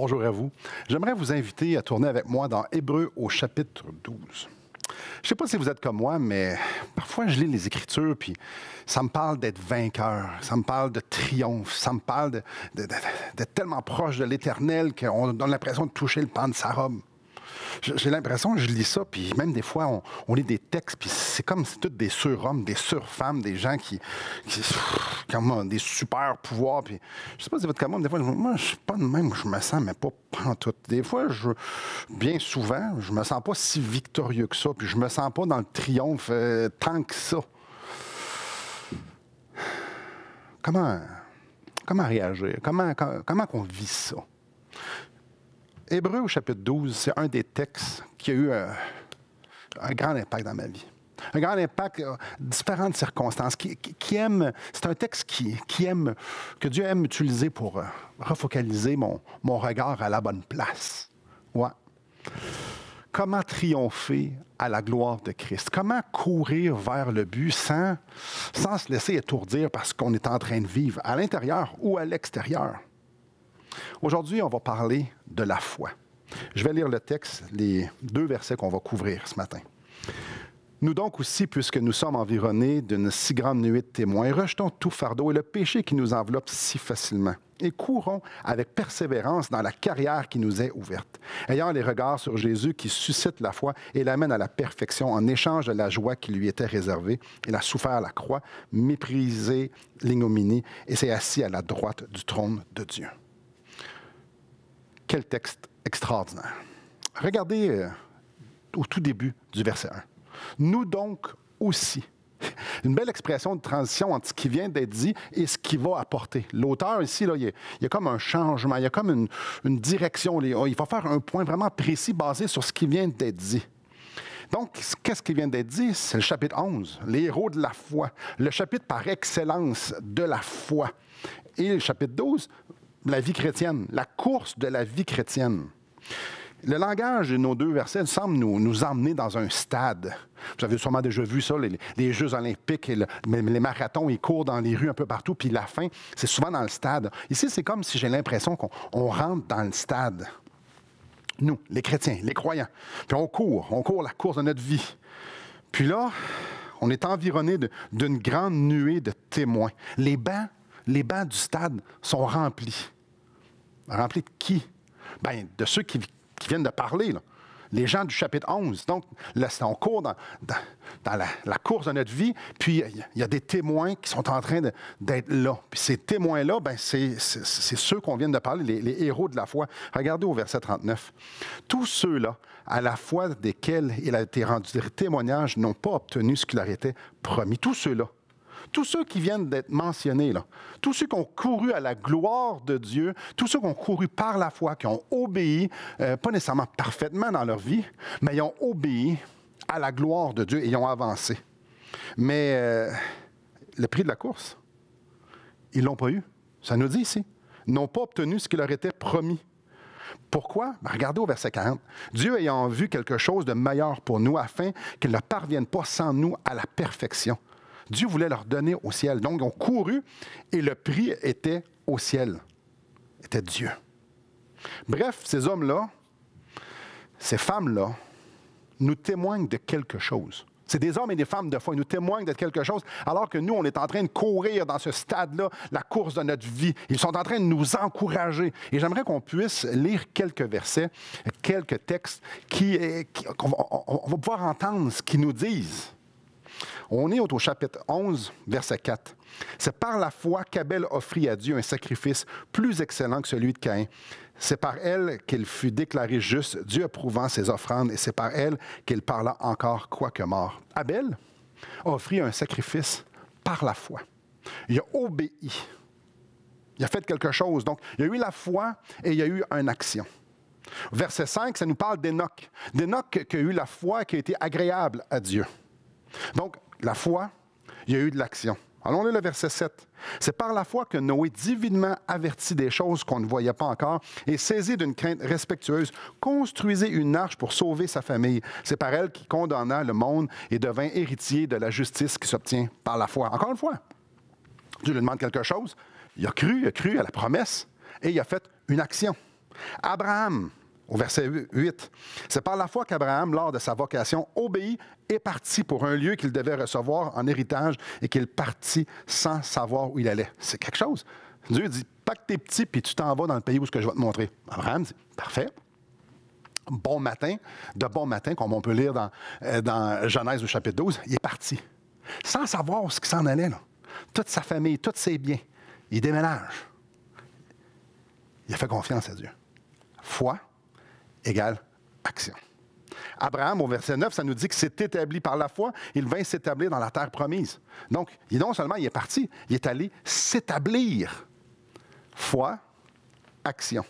Bonjour à vous. J'aimerais vous inviter à tourner avec moi dans Hébreux au chapitre 12. Je ne sais pas si vous êtes comme moi, mais parfois je lis les Écritures, puis ça me parle d'être vainqueur, ça me parle de triomphe, ça me parle d'être tellement proche de l'Éternel qu'on donne l'impression de toucher le pan de sa robe. J'ai l'impression que je lis ça, puis même des fois, on lit des textes, puis c'est comme si toutes des surhommes, des surfemmes, des gens qui ont des super pouvoirs. Puis, je sais pas si vous êtes comme moi, mais des fois, moi, je suis pas de même, je me sens, mais pas pantoute. Des fois, bien souvent, je me sens pas si victorieux que ça, puis je me sens pas dans le triomphe tant que ça. Comment réagir? Comment qu'on vit ça? Hébreux au chapitre 12, c'est un des textes qui a eu un grand impact dans ma vie. Un grand impact, différentes circonstances. C'est un texte que Dieu aime utiliser pour refocaliser mon regard à la bonne place. Ouais. Comment triompher à la gloire de Christ? Comment courir vers le but sans se laisser étourdir parce qu'on est en train de vivre à l'intérieur ou à l'extérieur? Aujourd'hui, on va parler de la foi. Je vais lire le texte, les 2 versets qu'on va couvrir ce matin. Nous donc aussi, puisque nous sommes environnés d'une si grande nuée de témoins, rejetons tout fardeau et le péché qui nous enveloppe si facilement, et courons avec persévérance dans la carrière qui nous est ouverte, ayant les regards sur Jésus qui suscite la foi et l'amène à la perfection en échange de la joie qui lui était réservée. Il a souffert la croix, méprisé l'ignominie et s'est assis à la droite du trône de Dieu. Quel texte extraordinaire. Regardez au tout début du verset 1. Nous donc aussi. Une belle expression de transition entre ce qui vient d'être dit et ce qui va apporter. L'auteur ici, là, il y a comme un changement, il y a comme une direction. Il va faire un point vraiment précis basé sur ce qui vient d'être dit. Donc, qu'est-ce qui vient d'être dit? C'est le chapitre 11, les héros de la foi. Le chapitre par excellence de la foi. Et le chapitre 12, la vie chrétienne, la course de la vie chrétienne. Le langage de nos 2 versets semble nous emmener dans un stade. Vous avez sûrement déjà vu ça, les Jeux olympiques, et les marathons, ils courent dans les rues un peu partout, puis la fin, c'est souvent dans le stade. Ici, c'est comme si j'ai l'impression qu'on rentre dans le stade. Nous, les chrétiens, les croyants. Puis on court la course de notre vie. Puis là, on est environné d'une grande nuée de témoins. Les bancs du stade sont remplis. Remplis de qui? Bien, de ceux qui viennent de parler, là. Les gens du chapitre 11. Donc, là, on court dans la course de notre vie, puis il y a des témoins qui sont en train d'être là. Puis ces témoins-là, bien, c'est ceux qu'on vient de parler, les héros de la foi. Regardez au verset 39. Tous ceux-là, à la foi desquels il a été rendu témoignage, n'ont pas obtenu ce qui leur était promis. Tous ceux-là. Tous ceux qui viennent d'être mentionnés, là, tous ceux qui ont couru à la gloire de Dieu, tous ceux qui ont couru par la foi, qui ont obéi, pas nécessairement parfaitement dans leur vie, mais ils ont obéi à la gloire de Dieu et ils ont avancé. Mais le prix de la course, ils ne l'ont pas eu. Ça nous dit ici. Ils n'ont pas obtenu ce qui leur était promis. Pourquoi? Ben, regardez au verset 40. Dieu ayant vu quelque chose de meilleur pour nous afin qu'ils ne parviennent pas sans nous à la perfection. Dieu voulait leur donner au ciel. Donc, ils ont couru et le prix était au ciel. Était Dieu. Bref, ces hommes-là, ces femmes-là, nous témoignent de quelque chose. C'est des hommes et des femmes de foi. Ils nous témoignent de quelque chose, alors que nous, on est en train de courir dans ce stade-là, la course de notre vie. Ils sont en train de nous encourager. Et j'aimerais qu'on puisse lire quelques versets, quelques textes, on va pouvoir entendre ce qu'ils nous disent. On est au chapitre 11, verset 4. C'est par la foi qu'Abel offrit à Dieu un sacrifice plus excellent que celui de Caïn. C'est par elle qu'il fut déclaré juste, Dieu approuvant ses offrandes, et c'est par elle qu'il parla encore quoique mort. Abel a offert un sacrifice par la foi. Il a obéi. Il a fait quelque chose. Donc, il y a eu la foi et il y a eu une action. Verset 5, ça nous parle d'Hénoch. D'Hénoch qui a eu la foi qui a été agréable à Dieu. Donc, la foi, il y a eu de l'action. Allons lire le verset 7. C'est par la foi que Noé, divinement averti des choses qu'on ne voyait pas encore, et saisi d'une crainte respectueuse, construisait une arche pour sauver sa famille. C'est par elle qu'il condamna le monde et devint héritier de la justice qui s'obtient par la foi. Encore une fois, Dieu lui demande quelque chose. Il a cru à la promesse et il a fait une action. Abraham, au verset 8, c'est par la foi qu'Abraham, lors de sa vocation, obéit et partit pour un lieu qu'il devait recevoir en héritage et qu'il partit sans savoir où il allait. C'est quelque chose. Dieu dit, pack tes petits puis tu t'en vas dans le pays où je vais te montrer. Abraham dit, parfait. Bon matin, de bon matin, comme on peut lire dans Genèse au chapitre 12, il est parti. Sans savoir où il s'en allait, là. Toute sa famille, tous ses biens. Il déménage. Il a fait confiance à Dieu. Foi égale action. Abraham, au verset 9, ça nous dit que c'est établi par la foi, il vint s'établir dans la terre promise. Donc, non seulement il est parti, il est allé s'établir. Foi, action.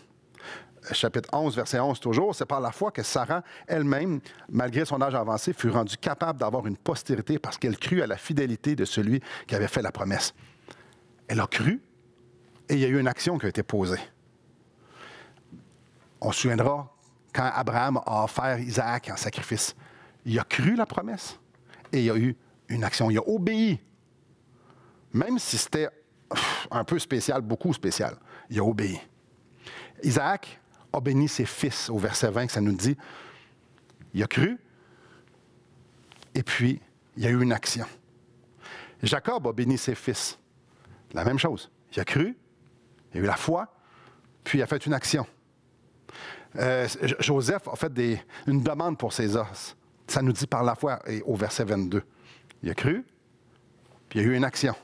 Chapitre 11, verset 11 toujours, c'est par la foi que Sarah elle-même, malgré son âge avancé, fut rendue capable d'avoir une postérité parce qu'elle crut à la fidélité de celui qui avait fait la promesse. Elle a cru et il y a eu une action qui a été posée. On se souviendra quand Abraham a offert Isaac en sacrifice. Il a cru la promesse et il y a eu une action. Il a obéi. Même si c'était un peu spécial, beaucoup spécial, il a obéi. Isaac a béni ses fils, au verset 20, que ça nous dit. Il a cru et puis il y a eu une action. Jacob a béni ses fils. La même chose. Il a cru, il a eu la foi, puis il a fait une action. Joseph a fait une demande pour ses os. Ça nous dit par la foi, au verset 22. Il a cru, puis il y a eu une action.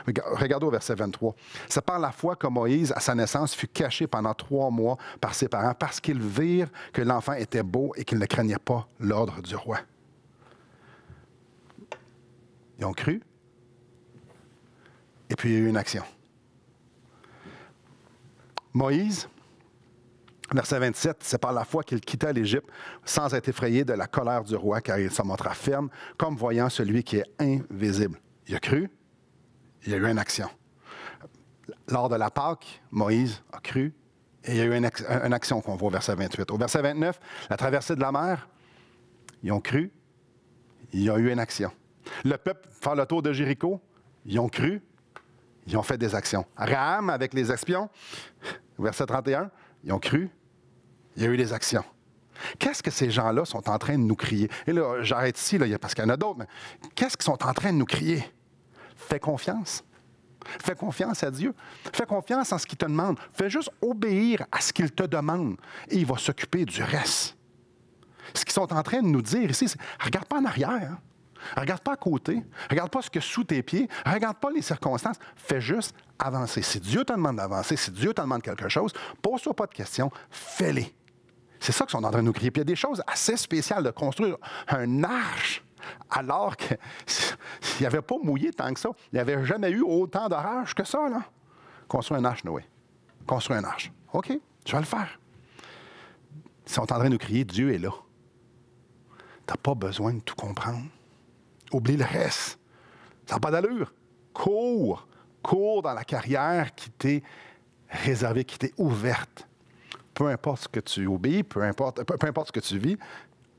Regardez au verset 23. C'est par la foi que Moïse, à sa naissance, fut caché pendant 3 mois par ses parents parce qu'ils virent que l'enfant était beau et qu'il ne craignait pas l'ordre du roi. Ils ont cru, et puis il y a eu une action. Moïse, verset 27, c'est par la foi qu'il quitta l'Égypte sans être effrayé de la colère du roi, car il se montra ferme, comme voyant celui qui est invisible. Il a cru, il y a eu une action. Lors de la Pâque, Moïse a cru, et il y a eu une action qu'on voit au verset 28. Au verset 29, la traversée de la mer, ils ont cru, il y a eu une action. Le peuple faire le tour de Jéricho, ils ont cru, ils ont fait des actions. Raham avec les espions, verset 31, ils ont cru, il y a eu des actions. Qu'est-ce que ces gens-là sont en train de nous crier? Et là, j'arrête ici, là, parce qu'il y en a d'autres, mais qu'est-ce qu'ils sont en train de nous crier? Fais confiance. Fais confiance à Dieu. Fais confiance en ce qu'il te demande. Fais juste obéir à ce qu'il te demande et il va s'occuper du reste. Ce qu'ils sont en train de nous dire ici, c'est regarde pas en arrière. Hein? Regarde pas à côté. Regarde pas ce que sous tes pieds. Regarde pas les circonstances. Fais juste avancer. Si Dieu te demande d'avancer, si Dieu te demande quelque chose, pose-toi pas de questions, fais-les. C'est ça qu'ils sont en train de nous crier. Puis il y a des choses assez spéciales de construire un arche alors qu'il n'y avait pas mouillé tant que ça. Il n'y avait jamais eu autant d'orage que ça, là. Construire un arche, Noé. Construire un arche. OK, je vais le faire. Ils sont en train de nous crier, Dieu est là. Tu n'as pas besoin de tout comprendre. Oublie le reste. Ça n'a pas d'allure. Cours. Cours dans la carrière qui t'est réservée, qui t'est ouverte. Peu importe ce que tu obéis, peu importe ce que tu vis,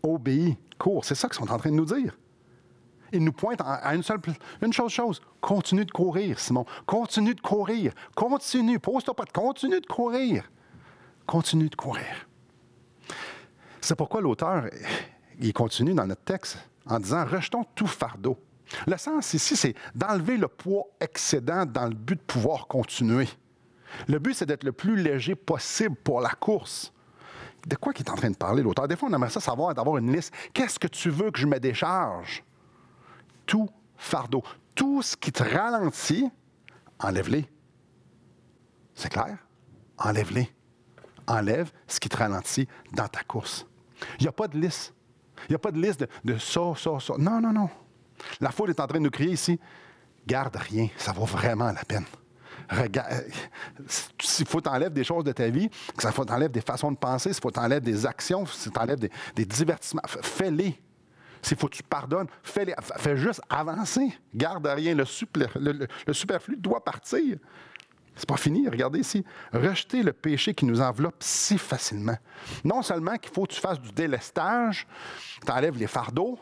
obéis, cours. C'est ça qu'ils sont en train de nous dire. Ils nous pointent à une chose. Continue de courir, Simon. Continue de courir. Continue. Pose-toi pas. Continue de courir. Continue de courir. C'est pourquoi l'auteur, il continue dans notre texte en disant « Rejetons tout fardeau ». Le sens ici, c'est d'enlever le poids excédent dans le but de pouvoir continuer. Le but, c'est d'être le plus léger possible pour la course. De quoi qu'il est en train de parler, l'auteur? Des fois, on aimerait ça savoir, d'avoir une liste. Qu'est-ce que tu veux que je me décharge? Tout fardeau. Tout ce qui te ralentit, enlève-les. C'est clair? Enlève-les. Enlève ce qui te ralentit dans ta course. Il n'y a pas de liste. Il n'y a pas de liste de ça, ça, ça. Non, non, non. La foule est en train de nous crier ici, garde rien, ça vaut vraiment la peine. Regarde, s'il faut t'enlèves des choses de ta vie, s'il faut t'enlèves des façons de penser, s'il faut t'enlèves des actions, s'il faut t'enlèves des divertissements, fais-les. S'il faut que tu pardonnes, fais-les. Fais juste avancer. Garde rien. Le superflu doit partir. C'est pas fini. Regardez ici. Rejeter le péché qui nous enveloppe si facilement. Non seulement qu'il faut que tu fasses du délestage, tu enlèves les fardeaux,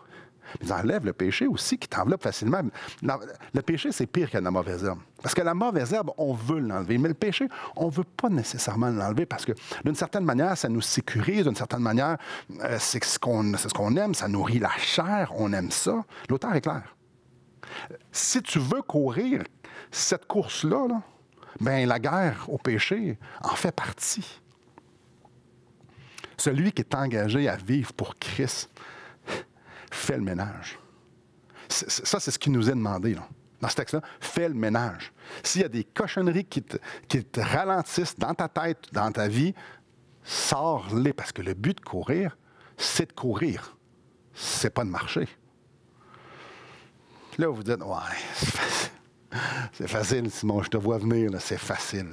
Mais ils enlèvent le péché aussi qui t'enveloppe facilement. Le péché, c'est pire que la mauvaise herbe. Parce que la mauvaise herbe, on veut l'enlever. Mais le péché, on ne veut pas nécessairement l'enlever parce que d'une certaine manière, ça nous sécurise. D'une certaine manière, c'est ce qu'on aime. Ça nourrit la chair. On aime ça. L'auteur est clair. Si tu veux courir cette course-là, ben, la guerre au péché en fait partie. Celui qui est engagé à vivre pour Christ fait le ménage. Ça, c'est ce qui nous est demandé dans ce texte-là. Fais le ménage. S'il y a des cochonneries qui te ralentissent dans ta tête, dans ta vie, sors-les. Parce que le but de courir, c'est de courir. C'est pas de marcher. Là, vous dites, ouais, c'est facile, Simon, je te vois venir, là, c'est facile.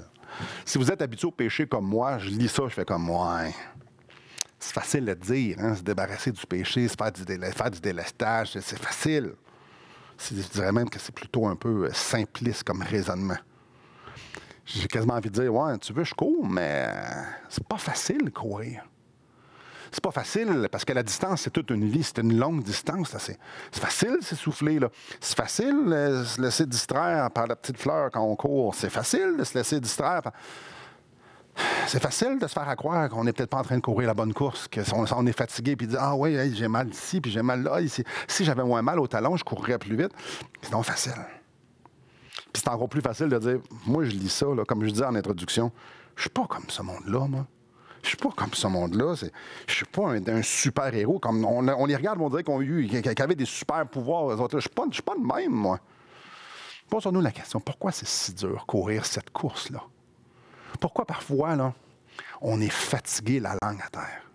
Si vous êtes habitué au péché comme moi, je lis ça, je fais comme, ouais. C'est facile de dire, se débarrasser du péché, faire du délestage, c'est facile. Je dirais même que c'est plutôt un peu simpliste comme raisonnement. J'ai quasiment envie de dire, ouais, tu veux, je cours, mais c'est pas facile de courir. C'est pas facile parce que la distance, c'est toute une vie, c'est une longue distance. Là. C'est facile de s'essouffler. C'est facile de se laisser distraire par la petite fleur quand on court. C'est facile de se laisser distraire par... C'est facile de se faire croire qu'on n'est peut-être pas en train de courir la bonne course, qu'on est fatigué, puis dire « Ah oui, hey, j'ai mal ici, puis j'ai mal là. Ici. Si j'avais moins mal au talon, je courrais plus vite. » C'est donc facile. Puis c'est encore plus facile de dire « Moi, je lis ça, là, comme je disais en introduction, je suis pas comme ce monde-là, moi. Je suis pas comme ce monde-là. Je suis pas un super-héros. Comme on les regarde, on dirait qu'ils avaient des super-pouvoirs. Je suis pas de même, moi. » Posons-nous la question, pourquoi c'est si dur courir cette course-là? Pourquoi parfois, là, on est fatigué la langue à terre?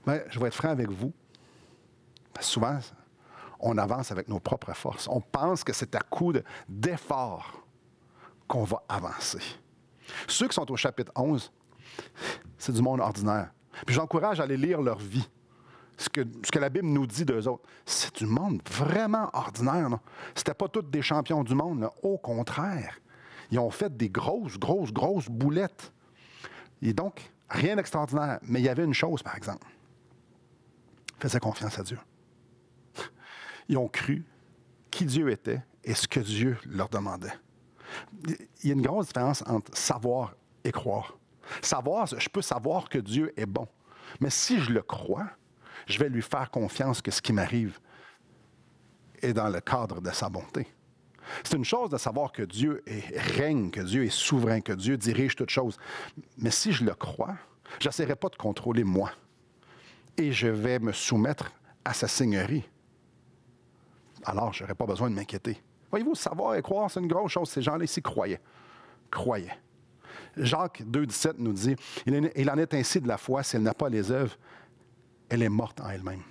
Bien, je vais être franc avec vous. Parce que souvent, on avance avec nos propres forces. On pense que c'est à coup d'effort qu'on va avancer. Ceux qui sont au chapitre 11, c'est du monde ordinaire. Puis j'encourage à aller lire leur vie. Ce que la Bible nous dit d'eux autres. C'est du monde vraiment ordinaire. Ce n'étaient pas tous des champions du monde. Là. Au contraire. Ils ont fait des grosses boulettes. Et donc, rien d'extraordinaire. Mais il y avait une chose, par exemple. Ils faisaient confiance à Dieu. Ils ont cru qui Dieu était et ce que Dieu leur demandait. Il y a une grosse différence entre savoir et croire. Je peux savoir que Dieu est bon. Mais si je le crois, je vais lui faire confiance que ce qui m'arrive est dans le cadre de sa bonté. C'est une chose de savoir que Dieu règne, que Dieu est souverain, que Dieu dirige toutes choses. Mais si je le crois, je n'essaierai pas de contrôler moi. Et je vais me soumettre à sa seigneurie. Alors, je n'aurai pas besoin de m'inquiéter. Voyez-vous, savoir et croire, c'est une grosse chose. Ces gens-là ici croyaient. Jacques 2,17 nous dit, il en est ainsi de la foi, si elle n'a pas les œuvres, elle est morte en elle-même.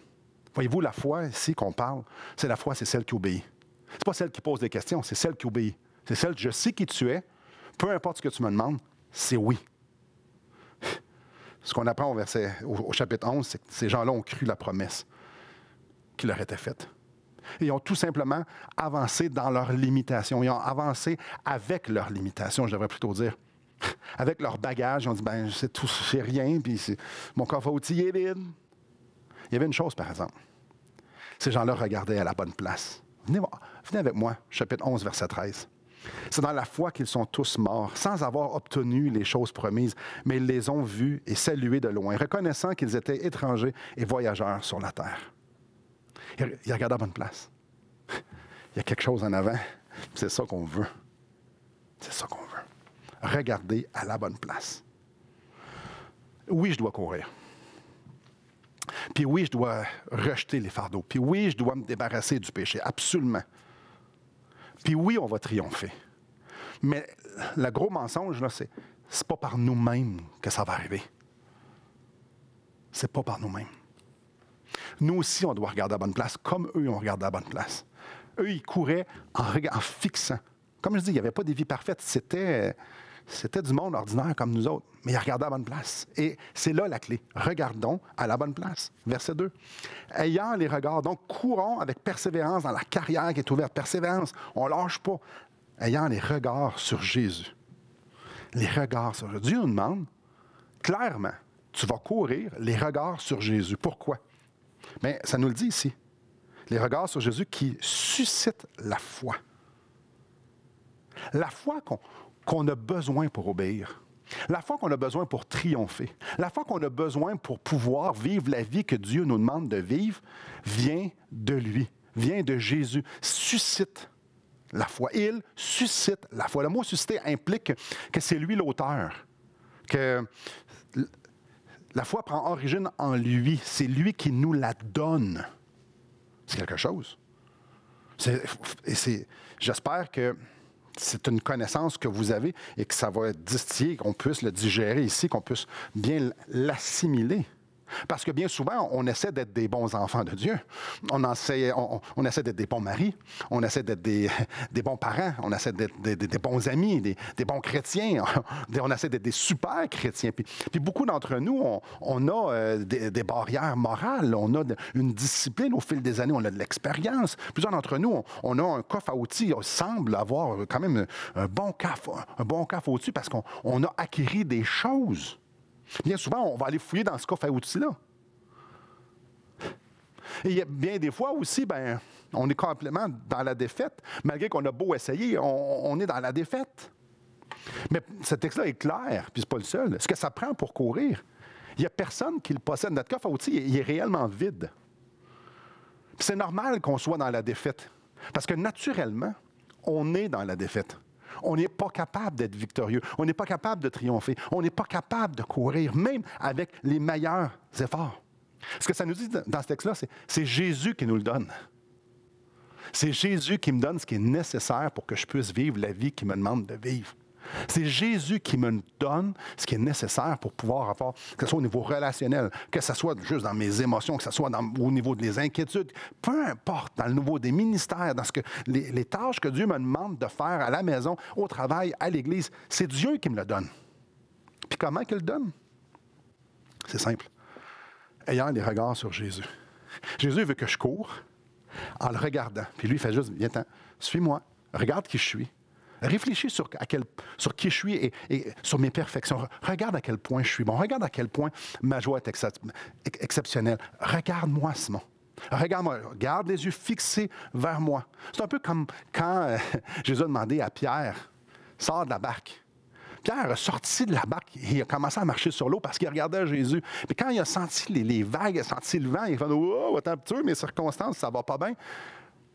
Voyez-vous, la foi ici qu'on parle, c'est la foi, c'est celle qui obéit. Ce n'est pas celle qui pose des questions, c'est celle qui obéit. C'est celle que je sais qui tu es, peu importe ce que tu me demandes, c'est oui. Ce qu'on apprend au chapitre 11, c'est que ces gens-là ont cru la promesse qui leur était faite. Et ils ont tout simplement avancé dans leurs limitations. Ils ont avancé avec leurs limitations, je devrais plutôt dire. Avec leur bagage, ils ont dit, ben c'est rien, puis mon coffre à outils est vide. Il y avait une chose, par exemple. Ces gens-là regardaient à la bonne place. Venez avec moi, chapitre 11, verset 13. C'est dans la foi qu'ils sont tous morts, sans avoir obtenu les choses promises, mais ils les ont vus et salués de loin, reconnaissant qu'ils étaient étrangers et voyageurs sur la terre. Ils regardaient à la bonne place. Il y a quelque chose en avant. C'est ça qu'on veut. C'est ça qu'on veut. Regarder à la bonne place. Oui, je dois courir. Puis oui, je dois rejeter les fardeaux. Puis oui, je dois me débarrasser du péché. Absolument. Puis oui, on va triompher. Mais le gros mensonge, là, c'est pas par nous-mêmes que ça va arriver. C'est pas par nous-mêmes. Nous aussi, on doit regarder à la bonne place, comme eux ont regardé à la bonne place. Eux, ils couraient en fixant. Comme je dis, il n'y avait pas des vies parfaites. C'était du monde ordinaire comme nous autres. Mais ils regardaient à la bonne place. Et c'est là la clé. Regardons à la bonne place. Verset 2. Ayant les regards, donc courons avec persévérance dans la carrière qui est ouverte. Persévérance, on ne lâche pas. Ayant les regards sur Jésus. Les regards sur Jésus. Dieu nous demande, clairement, tu vas courir les regards sur Jésus. Pourquoi? Bien, ça nous le dit ici. les regards sur Jésus qui suscitent la foi. La foi qu'on a besoin pour obéir. La foi qu'on a besoin pour triompher. La foi qu'on a besoin pour pouvoir vivre la vie que Dieu nous demande de vivre vient de lui, vient de Jésus, suscite la foi. Il suscite la foi. Le mot susciter implique que c'est lui l'auteur, que la foi prend origine en lui. C'est lui qui nous la donne. C'est quelque chose. J'espère que c'est une connaissance que vous avez et que ça va être distillé, qu'on puisse le digérer ici, qu'on puisse bien l'assimiler. Parce que bien souvent, on essaie d'être des bons enfants de Dieu. On essaie d'être des bons maris, on essaie d'être des bons parents, on essaie d'être des bons amis, des bons chrétiens, on essaie d'être des super chrétiens. Puis beaucoup d'entre nous, on a des barrières morales, on a une discipline au fil des années, on a de l'expérience. Plusieurs d'entre nous, on a un coffre à outils, on semble avoir quand même un bon coffre à outils parce qu'on a acquis des choses. Bien souvent, on va aller fouiller dans ce coffre à outils-là. Et bien des fois aussi, on est complètement dans la défaite. Malgré qu'on a beau essayer, on est dans la défaite. Mais ce texte-là est clair, puis ce n'est pas le seul. Ce que ça prend pour courir, il n'y a personne qui le possède. Notre coffre à outils, il est réellement vide. Puis c'est normal qu'on soit dans la défaite. Parce que naturellement, on est dans la défaite. On n'est pas capable d'être victorieux. On n'est pas capable de triompher. On n'est pas capable de courir, même avec les meilleurs efforts. Ce que ça nous dit dans ce texte-là, c'est Jésus qui nous le donne. C'est Jésus qui me donne ce qui est nécessaire pour que je puisse vivre la vie qu'il me demande de vivre. C'est Jésus qui me donne ce qui est nécessaire pour pouvoir avoir, que ce soit au niveau relationnel, que ce soit juste dans mes émotions, que ce soit au niveau des inquiétudes, peu importe, dans le niveau des ministères, dans les tâches que Dieu me demande de faire à la maison, au travail, à l'Église, c'est Dieu qui me le donne. Puis comment qu'il le donne? C'est simple. Ayant les regards sur Jésus. Jésus veut que je cours en le regardant. Puis lui, il fait juste, viens-t'en, suis-moi, regarde qui je suis. Réfléchis sur qui je suis et sur mes perfections. Regarde à quel point je suis bon. Regarde à quel point ma joie est exceptionnelle. Regarde-moi, Simon. Regarde-moi. Garde les yeux fixés vers moi. C'est un peu comme quand Jésus a demandé à Pierre, sors de la barque. Pierre a sorti de la barque et il a commencé à marcher sur l'eau parce qu'il regardait Jésus. Puis quand il a senti les vagues, il a senti le vent, il a fait « Oh, attends un petit peu, mes circonstances, ça va pas bien. »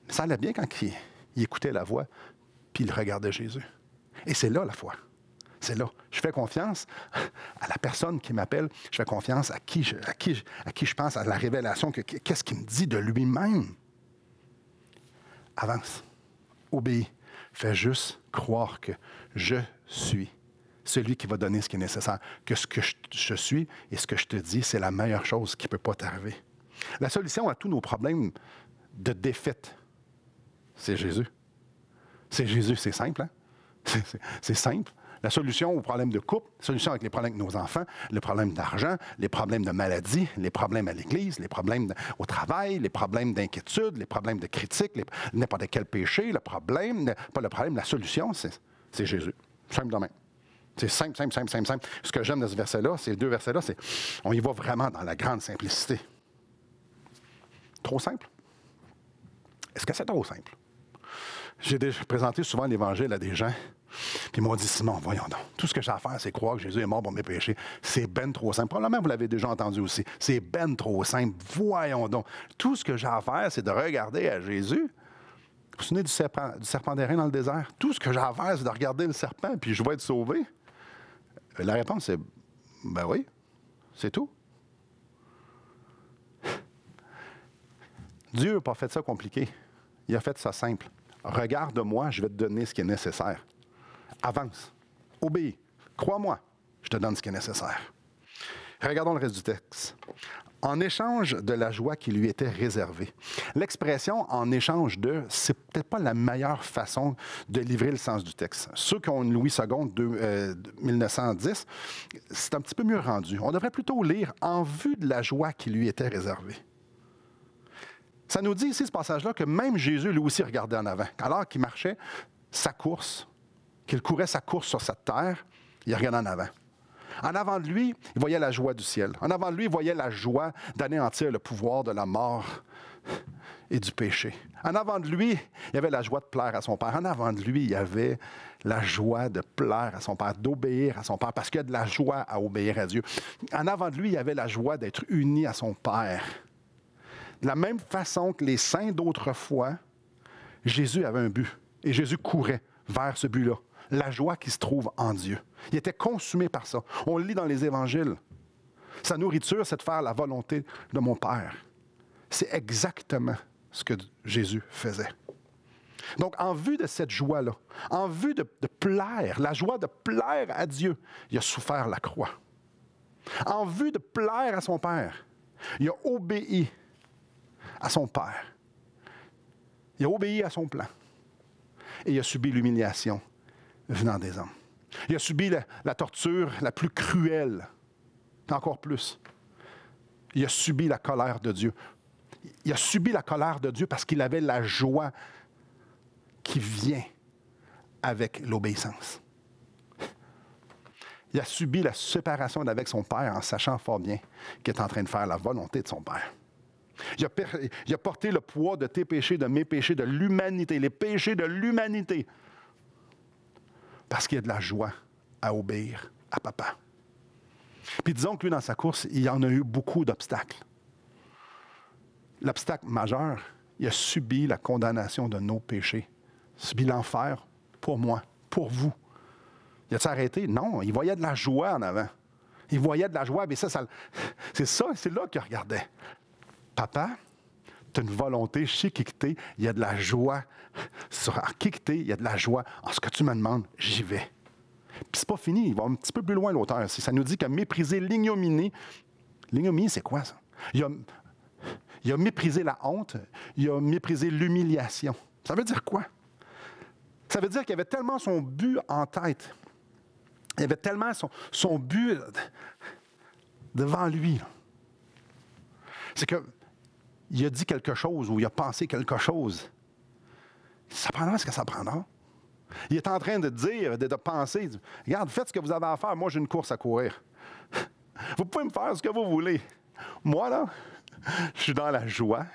Ça allait bien quand il écoutait la voix. Puis il regardait Jésus. Et c'est là la foi. C'est là. Je fais confiance à la personne qui m'appelle. Je fais confiance à qui je pense, à la révélation, qu'est-ce qu'il me dit de lui-même. Avance. Obéis. Fais juste croire que je suis celui qui va donner ce qui est nécessaire. Que ce que je suis et ce que je te dis, c'est la meilleure chose qui ne peut pas t'arriver. La solution à tous nos problèmes de défaite, c'est Jésus. C'est Jésus, c'est simple, hein? C'est simple. La solution aux problèmes de couple, la solution avec les problèmes avec nos enfants, les problèmes d'argent, les problèmes de maladie, les problèmes à l'Église, les problèmes au travail, les problèmes d'inquiétude, les problèmes de critique, n'importe quel péché, la solution, c'est Jésus. Simple de même. C'est simple. Ce que j'aime de ce verset-là, ces deux versets-là, c'est on y va vraiment dans la grande simplicité. Trop simple? Est-ce que c'est trop simple? J'ai déjà présenté souvent l'Évangile à des gens, puis ils m'ont dit, Simon, voyons donc, tout ce que j'ai à faire, c'est croire que Jésus est mort pour mes péchés. C'est ben trop simple. Probablement, vous l'avez déjà entendu aussi. C'est ben trop simple. Voyons donc. Tout ce que j'ai à faire, c'est de regarder à Jésus. Vous vous souvenez du serpent d'airain dans le désert? Tout ce que j'ai à faire, c'est de regarder le serpent, puis je vais être sauvé. La réponse, c'est, ben oui, c'est tout. Dieu n'a pas fait ça compliqué. Il a fait ça simple. Regarde-moi, je vais te donner ce qui est nécessaire. Avance. Obéis. Crois-moi, je te donne ce qui est nécessaire. Regardons le reste du texte. En échange de la joie qui lui était réservée. L'expression « en échange de », c'est peut-être pas la meilleure façon de livrer le sens du texte. Ceux qui ont une Louis II de 1910, c'est un petit peu mieux rendu. On devrait plutôt lire « en vue de la joie qui lui était réservée ». Ça nous dit ici, ce passage-là, que même Jésus, lui aussi, regardait en avant. Alors qu'il marchait sa course, qu'il courait sa course sur cette terre, il regardait en avant. En avant de lui, il voyait la joie du ciel. En avant de lui, il voyait la joie d'anéantir le pouvoir de la mort. et du péché. En avant de lui, il y avait la joie de plaire à son Père. En avant de lui, il y avait la joie de plaire à son Père, d'obéir à son Père, parce qu'il y a de la joie à obéir à Dieu. En avant de lui, il y avait la joie d'être uni à son Père. De la même façon que les saints d'autrefois, Jésus avait un but. Et Jésus courait vers ce but-là. La joie qui se trouve en Dieu. Il était consumé par ça. On le lit dans les évangiles. Sa nourriture, c'est de faire la volonté de mon Père. C'est exactement ce que Jésus faisait. Donc, en vue de cette joie-là, en vue de plaire, la joie de plaire à Dieu, il a souffert la croix. En vue de plaire à son Père, il a obéi à son Père. Il a obéi à son plan. Et il a subi l'humiliation venant des hommes. Il a subi la torture la plus cruelle, encore plus. Il a subi la colère de Dieu. Il a subi la colère de Dieu parce qu'il avait la joie qui vient avec l'obéissance. Il a subi la séparation d'avec son Père en sachant fort bien qu'il est en train de faire la volonté de son Père. Il a porté le poids de tes péchés, de mes péchés, de l'humanité, les péchés de l'humanité. Parce qu'il y a de la joie à obéir à Papa. Puis disons que lui, dans sa course, il y en a eu beaucoup d'obstacles. L'obstacle majeur, il a subi la condamnation de nos péchés. Il a subi l'enfer pour moi, pour vous. Il a-t-il arrêté? Non, il voyait de la joie en avant. Il voyait de la joie, mais c'est là qu'il regardait. Papa, tu as une volonté, je sais qui que t'es, il y a de la joie. En qui que t'es, il y a de la joie. En ce que tu me demandes, j'y vais. Puis c'est pas fini, il va un petit peu plus loin l'auteur. Ça nous dit qu'il a méprisé l'ignominie. L'ignominie, c'est quoi ça? Il a méprisé la honte, il a méprisé l'humiliation. Ça veut dire quoi? Ça veut dire qu'il avait tellement son but en tête. Il avait tellement son but devant lui. C'est qu'il a dit quelque chose ou il a pensé quelque chose. Ça prendra ce que ça prendra. Il est en train de dire, de penser, regarde, faites ce que vous avez à faire, moi j'ai une course à courir. Vous pouvez me faire ce que vous voulez. Moi, là, je suis dans la joie.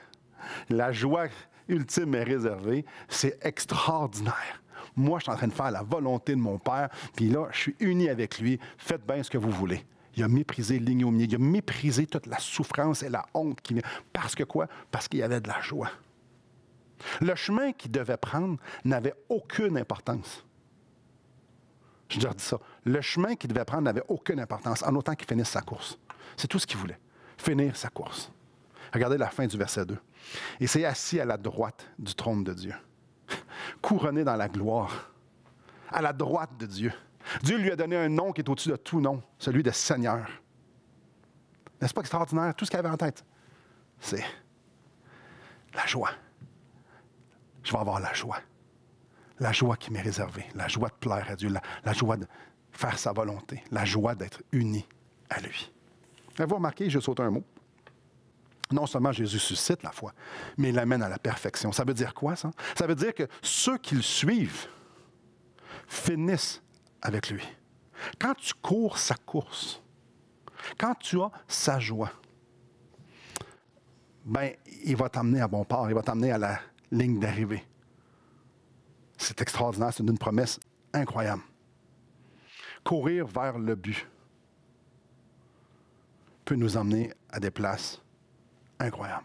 La joie ultime est réservée. C'est extraordinaire. Moi, je suis en train de faire la volonté de mon Père, puis là, je suis uni avec lui. Faites bien ce que vous voulez. Il a méprisé l'ignominie. Il a méprisé toute la souffrance et la honte qui vient. Parce que quoi? Parce qu'il y avait de la joie. Le chemin qu'il devait prendre n'avait aucune importance. Je leur dis ça. Le chemin qu'il devait prendre n'avait aucune importance, en autant qu'il finisse sa course. C'est tout ce qu'il voulait. Finir sa course. Regardez la fin du verset 2. Et c'est assis à la droite du trône de Dieu, couronné dans la gloire, à la droite de Dieu. Dieu lui a donné un nom qui est au-dessus de tout nom, celui de Seigneur. N'est-ce pas extraordinaire? Tout ce qu'il avait en tête, c'est la joie. Je vais avoir la joie. La joie qui m'est réservée. La joie de plaire à Dieu. La joie de faire sa volonté. La joie d'être uni à lui. Vous remarquez, je saute un mot. Non seulement Jésus suscite la foi, mais il l'amène à la perfection. Ça veut dire quoi, ça? Ça veut dire que ceux qui le suivent finissent avec lui. Quand tu cours sa course, quand tu as sa joie, ben, il va t'amener à bon port, il va t'amener à la ligne d'arrivée. C'est extraordinaire, c'est une promesse incroyable. Courir vers le but peut nous emmener à des places incroyables.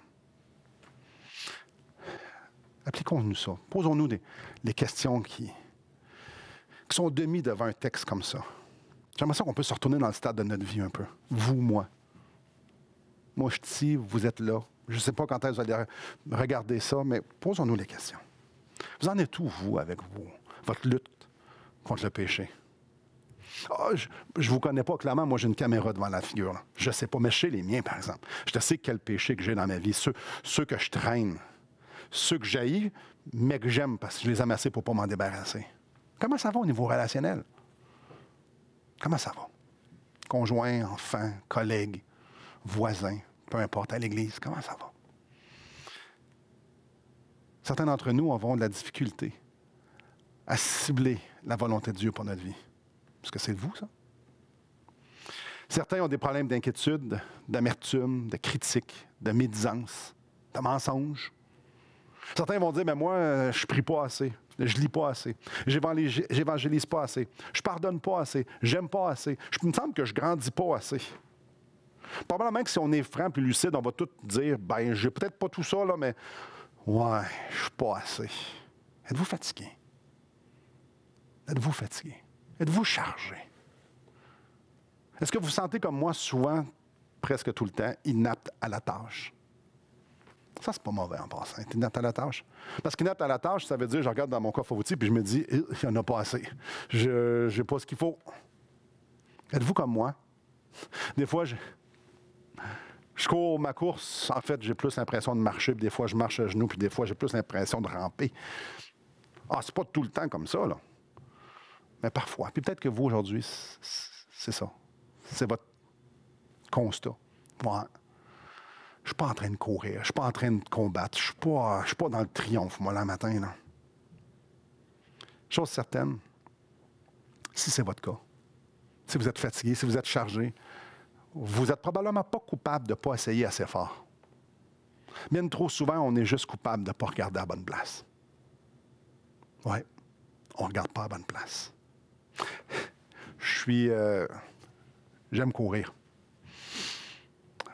Appliquons-nous ça. Posons-nous des questions qui sont demi devant un texte comme ça. J'aimerais ça qu'on peut se retourner dans le stade de notre vie un peu. Vous, moi. Moi, je suis ici, vous êtes là. Je ne sais pas quand est-ce que vous allez regarder ça, mais posons-nous les questions. Vous en êtes où, vous, avec votre lutte contre le péché? Oh, je ne vous connais pas clairement, moi j'ai une caméra devant la figure. Là. Je ne sais pas, mais je sais les miens, par exemple. Je sais quel péché que j'ai dans ma vie, ceux que je traîne, ceux que j'haïs, mais que j'aime parce que je les aime assez pour ne pas m'en débarrasser. Comment ça va au niveau relationnel? Comment ça va? Conjoint, enfant, collègue, voisin, peu importe, à l'église, comment ça va? Certains d'entre nous avons de la difficulté à cibler la volonté de Dieu pour notre vie. Est-ce que c'est vous, ça? Certains ont des problèmes d'inquiétude, d'amertume, de critique, de médisance, de mensonge. Certains vont dire, mais moi, je prie pas assez, je lis pas assez, j'évangélise pas assez, je pardonne pas assez, j'aime pas assez. Il me semble que je grandis pas assez. Probablement que si on est franc et lucide, on va tout dire, ben, j'ai peut-être pas tout ça, là, mais ouais, je suis pas assez. Êtes-vous fatigué? Êtes-vous fatigué? Êtes-vous chargé? Est-ce que vous vous sentez comme moi souvent, presque tout le temps, inapte à la tâche? Ça, c'est pas mauvais en passant, être inapte à la tâche. Parce qu'inapte à la tâche, ça veut dire, je regarde dans mon coffre à outils puis je me dis, il n'y en a pas assez. Je n'ai pas ce qu'il faut. Êtes-vous comme moi? Des fois, je cours ma course. En fait, j'ai plus l'impression de marcher, puis des fois, je marche à genoux, puis des fois, j'ai plus l'impression de ramper. Ah, c'est pas tout le temps comme ça, là. Mais parfois. Puis peut-être que vous, aujourd'hui, c'est ça. C'est votre constat. Moi, je ne suis pas en train de courir. Je ne suis pas en train de combattre. Je ne suis pas dans le triomphe, moi, là, matin, là. Chose certaine, si c'est votre cas, si vous êtes fatigué, si vous êtes chargé, vous n'êtes probablement pas coupable de ne pas essayer assez fort. Bien trop souvent, on est juste coupable de ne pas regarder à la bonne place. Oui, on ne regarde pas à la bonne place. J'aime courir.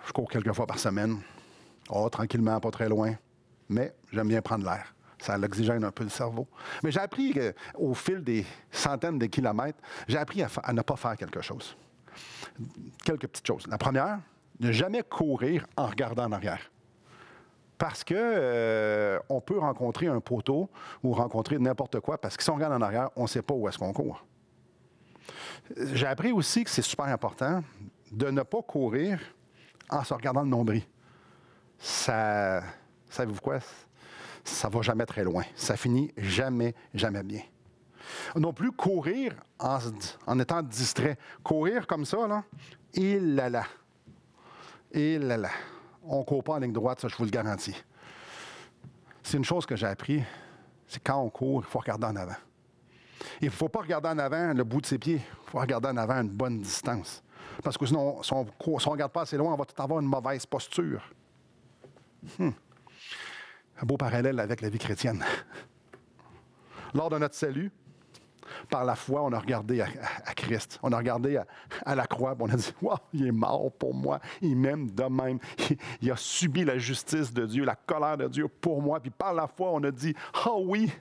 Je cours quelques fois par semaine. Oh, tranquillement, pas très loin. Mais j'aime bien prendre l'air. Ça l'oxygène un peu le cerveau. Mais j'ai appris au fil des centaines de kilomètres, j'ai appris à ne pas faire quelque chose. Quelques petites choses. La première, ne jamais courir en regardant en arrière. Parce que on peut rencontrer un poteau ou rencontrer n'importe quoi, parce que si on regarde en arrière, on ne sait pas où est-ce qu'on court. J'ai appris aussi que c'est super important de ne pas courir en se regardant le nombril. Ça, savez-vous quoi? Ça ne va jamais très loin. Ça finit jamais, jamais bien. Non plus courir en étant distrait. Courir comme ça, là, et là là. Et là là. On ne court pas en ligne droite, ça, je vous le garantis. C'est une chose que j'ai appris, c'est quand on court, il faut regarder en avant. Il ne faut pas regarder en avant le bout de ses pieds. Il faut regarder en avant une bonne distance. Parce que sinon, si on ne regarde pas assez loin, on va tout avoir une mauvaise posture. Un beau parallèle avec la vie chrétienne. Lors de notre salut, par la foi, on a regardé à Christ. On a regardé à la croix, on a dit « Wow, il est mort pour moi. Il m'aime de même. Il a subi la justice de Dieu, la colère de Dieu pour moi. » Puis par la foi, on a dit « Oh oui,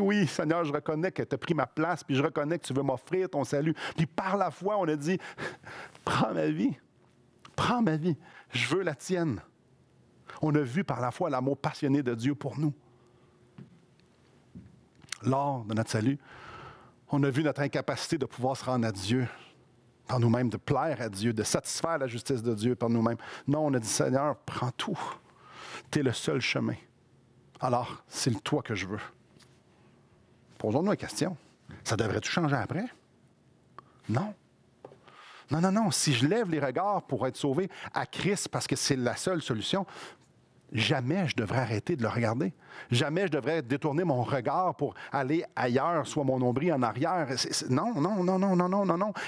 oui, Seigneur, je reconnais que tu as pris ma place, puis je reconnais que tu veux m'offrir ton salut. » Puis par la foi, on a dit « Prends ma vie. Prends ma vie. Je veux la tienne. » On a vu par la foi l'amour passionné de Dieu pour nous. Lors de notre salut, on a vu notre incapacité de pouvoir se rendre à Dieu par nous-mêmes, de plaire à Dieu, de satisfaire la justice de Dieu par nous-mêmes. Non, on a dit, Seigneur, prends tout. Tu es le seul chemin. Alors, c'est le toi que je veux. Posons-nous la question. Ça devrait-tu changer après? Non. Non. Si je lève les regards pour être sauvé à Christ parce que c'est la seule solution, jamais je devrais arrêter de le regarder. Jamais je devrais détourner mon regard pour aller ailleurs, soit mon nombril en arrière. Non.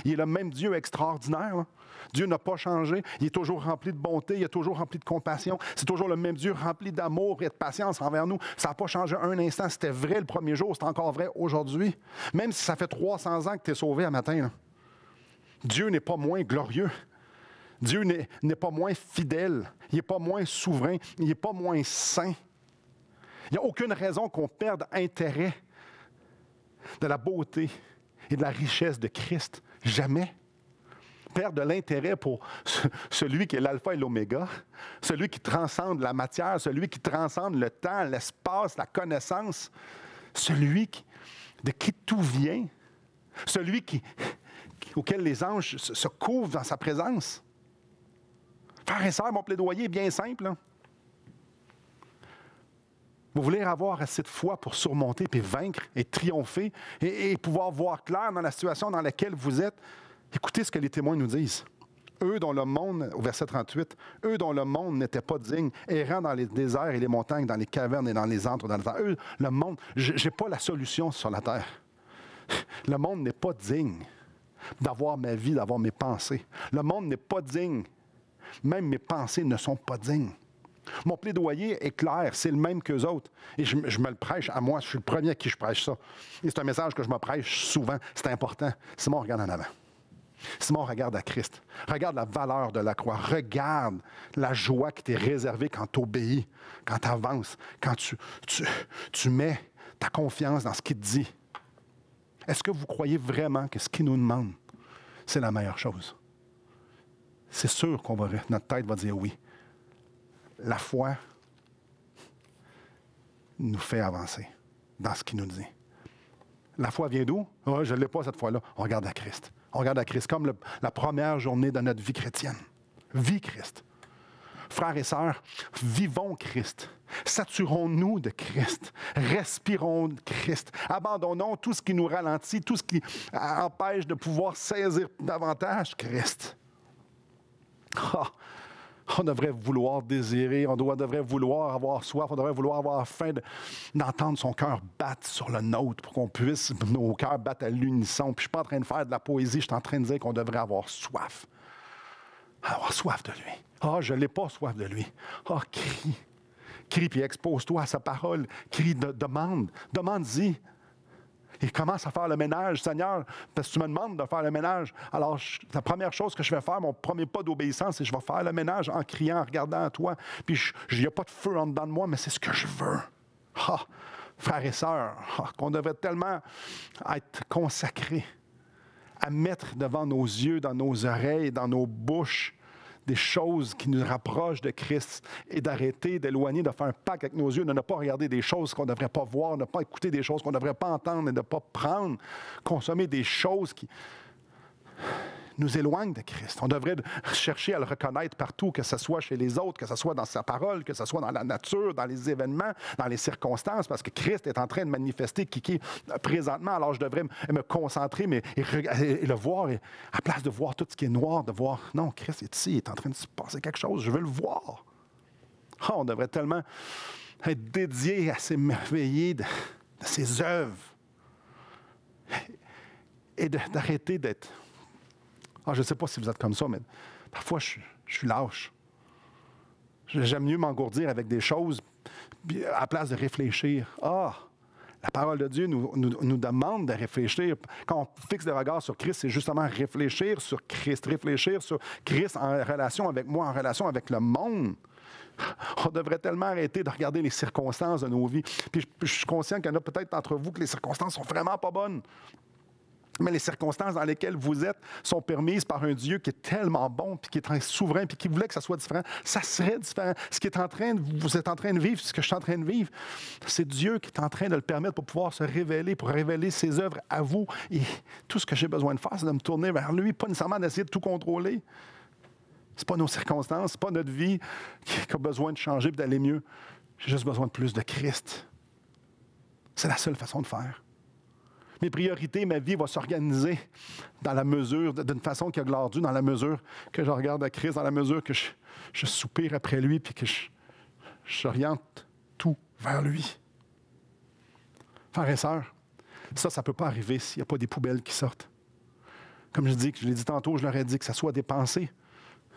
Il est le même Dieu extraordinaire, là. Dieu n'a pas changé. Il est toujours rempli de bonté, il est toujours rempli de compassion. C'est toujours le même Dieu rempli d'amour et de patience envers nous. Ça n'a pas changé un instant. C'était vrai le premier jour, c'est encore vrai aujourd'hui. Même si ça fait 300 ans que tu es sauvé un matin, là. Dieu n'est pas moins glorieux. Dieu n'est pas moins fidèle, il n'est pas moins souverain, il n'est pas moins saint. Il n'y a aucune raison qu'on perde intérêt de la beauté et de la richesse de Christ. Jamais. Perdre de l'intérêt pour celui qui est l'alpha et l'oméga, celui qui transcende la matière, celui qui transcende le temps, l'espace, la connaissance, celui de qui tout vient, celui auquel les anges se couvrent dans sa présence. Frères et sœurs, mon plaidoyer est bien simple, là. Vous voulez avoir assez de foi pour surmonter, puis vaincre et triompher et pouvoir voir clair dans la situation dans laquelle vous êtes. Écoutez ce que les témoins nous disent. Eux dont le monde, au verset 38, eux dont le monde n'était pas digne, errant dans les déserts et les montagnes, dans les cavernes et dans les antres, dans le temps. Eux, le monde, je n'ai pas la solution sur la terre. Le monde n'est pas digne d'avoir ma vie, d'avoir mes pensées. Le monde n'est pas digne. Même mes pensées ne sont pas dignes. Mon plaidoyer est clair, c'est le même qu'eux autres. Et je me le prêche à moi, je suis le premier à qui je prêche ça. Et c'est un message que je me prêche souvent, c'est important. Simon, regarde en avant. Simon, regarde à Christ. Regarde la valeur de la croix. Regarde la joie qui t'est réservée quand tu obéis, quand tu avances, quand tu mets ta confiance dans ce qu'il te dit. Est-ce que vous croyez vraiment que ce qu'il nous demande, c'est la meilleure chose? C'est sûr qu'on notre tête va dire oui. La foi nous fait avancer dans ce qu'il nous dit. La foi vient d'où? Oh, je ne l'ai pas cette fois-là. On regarde à Christ. On regarde à Christ comme la première journée de notre vie chrétienne. Vis Christ. Frères et sœurs, vivons Christ. Saturons-nous de Christ. Respirons de Christ. Abandonnons tout ce qui nous ralentit, tout ce qui empêche de pouvoir saisir davantage Christ. Oh, on devrait vouloir désirer, on devrait vouloir avoir soif, on devrait vouloir avoir faim d'entendre son cœur battre sur le nôtre pour qu'on puisse, nos cœurs battre à l'unisson. Puis je ne suis pas en train de faire de la poésie, je suis en train de dire qu'on devrait avoir soif. Avoir soif de lui. Ah, je n'ai pas soif de lui. Ah, crie. Crie, puis expose-toi à sa parole. Crie, demande-y. Et commence à faire le ménage, Seigneur, parce que tu me demandes de faire le ménage. Alors, la première chose que je vais faire, mon premier pas d'obéissance, c'est que je vais faire le ménage en criant, en regardant à toi. Puis, il n'y a pas de feu en dedans de moi, mais c'est ce que je veux. Ah, frères et sœurs, qu'on devrait tellement être consacrés à mettre devant nos yeux, dans nos oreilles, dans nos bouches, des choses qui nous rapprochent de Christ et d'arrêter, d'éloigner, de faire un pacte avec nos yeux, de ne pas regarder des choses qu'on ne devrait pas voir, de ne pas écouter des choses qu'on ne devrait pas entendre et de ne pas prendre, consommer des choses qui nous éloignent de Christ. On devrait chercher à le reconnaître partout, que ce soit chez les autres, que ce soit dans sa parole, que ce soit dans la nature, dans les événements, dans les circonstances, parce que Christ est en train de manifester qui présentement. Alors je devrais me concentrer et le voir, et à place de voir tout ce qui est noir, de voir, non, Christ est ici, il est en train de se passer quelque chose, je veux le voir. Oh, on devrait tellement être dédié à s'émerveiller de ses œuvres et d'arrêter d'être... je ne sais pas si vous êtes comme ça, mais parfois, je suis lâche. J'aime mieux m'engourdir avec des choses à la place de réfléchir. La parole de Dieu nous demande de réfléchir. Quand on fixe le regard sur Christ, c'est justement réfléchir sur Christ en relation avec moi, en relation avec le monde. On devrait tellement arrêter de regarder les circonstances de nos vies. Puis je suis conscient qu'il y en a peut-être d'entre vous que les circonstances sont vraiment pas bonnes. Mais les circonstances dans lesquelles vous êtes sont permises par un Dieu qui est tellement bon, puis qui est souverain, puis qui voulait que ça soit différent. Ça serait différent. Ce qui est vous êtes en train de vivre, ce que je suis en train de vivre, c'est Dieu qui est en train de le permettre pour pouvoir se révéler, pour révéler ses œuvres à vous. Et tout ce que j'ai besoin de faire, c'est de me tourner vers lui, pas nécessairement d'essayer de tout contrôler. Ce n'est pas nos circonstances, ce n'est pas notre vie qui a besoin de changer et d'aller mieux. J'ai juste besoin de plus de Christ. C'est la seule façon de faire. Mes priorités, ma vie va s'organiser dans la mesure, d'une façon qui a gloire Dieu, dans la mesure que je regarde à Christ, dans la mesure que je soupire après lui, puis que j'oriente tout vers lui. Frères et sœurs, ça ne peut pas arriver s'il n'y a pas des poubelles qui sortent. Comme je l'ai dit tantôt, je leur ai dit que ce soit des pensées,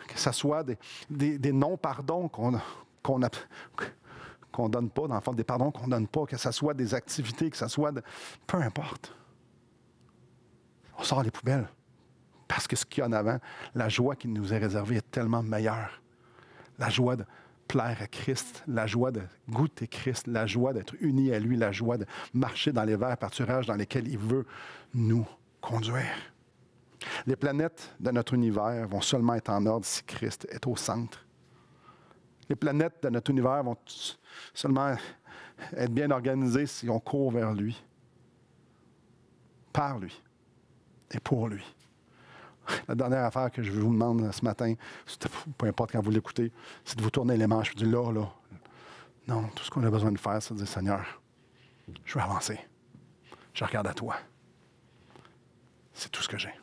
que ce soit des non-pardons qu'on ne donne pas, dans le fond, des pardons qu'on ne donne pas, que ce soit des activités, que ce soit peu importe. On sort les poubelles. Parce que ce qu'il y a en avant, la joie qui nous est réservée est tellement meilleure. La joie de plaire à Christ, la joie de goûter Christ, la joie d'être unis à lui, la joie de marcher dans les verts pâturages dans lesquels il veut nous conduire. Les planètes de notre univers vont seulement être en ordre si Christ est au centre. Les planètes de notre univers vont seulement être bien organisées si on court vers lui, par lui et pour lui. La dernière affaire que je vous demande ce matin, peu importe quand vous l'écoutez, c'est de vous tourner les manches et de dire là. Non, tout ce qu'on a besoin de faire, c'est de dire Seigneur, je veux avancer. Je regarde à toi. C'est tout ce que j'ai.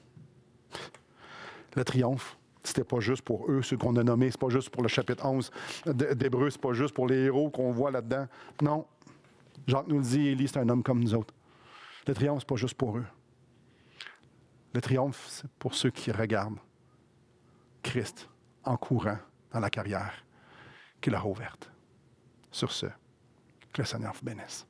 Le triomphe, c'était pas juste pour eux, ceux qu'on a nommés, c'est pas juste pour le chapitre 11 d'Hébreux, c'est pas juste pour les héros qu'on voit là-dedans. Non. Jacques nous le dit, Élie, c'est un homme comme nous autres. Le triomphe, c'est pas juste pour eux. Le triomphe, c'est pour ceux qui regardent Christ en courant dans la carrière, qu'il aura ouverte. Sur ce, que le Seigneur vous bénisse.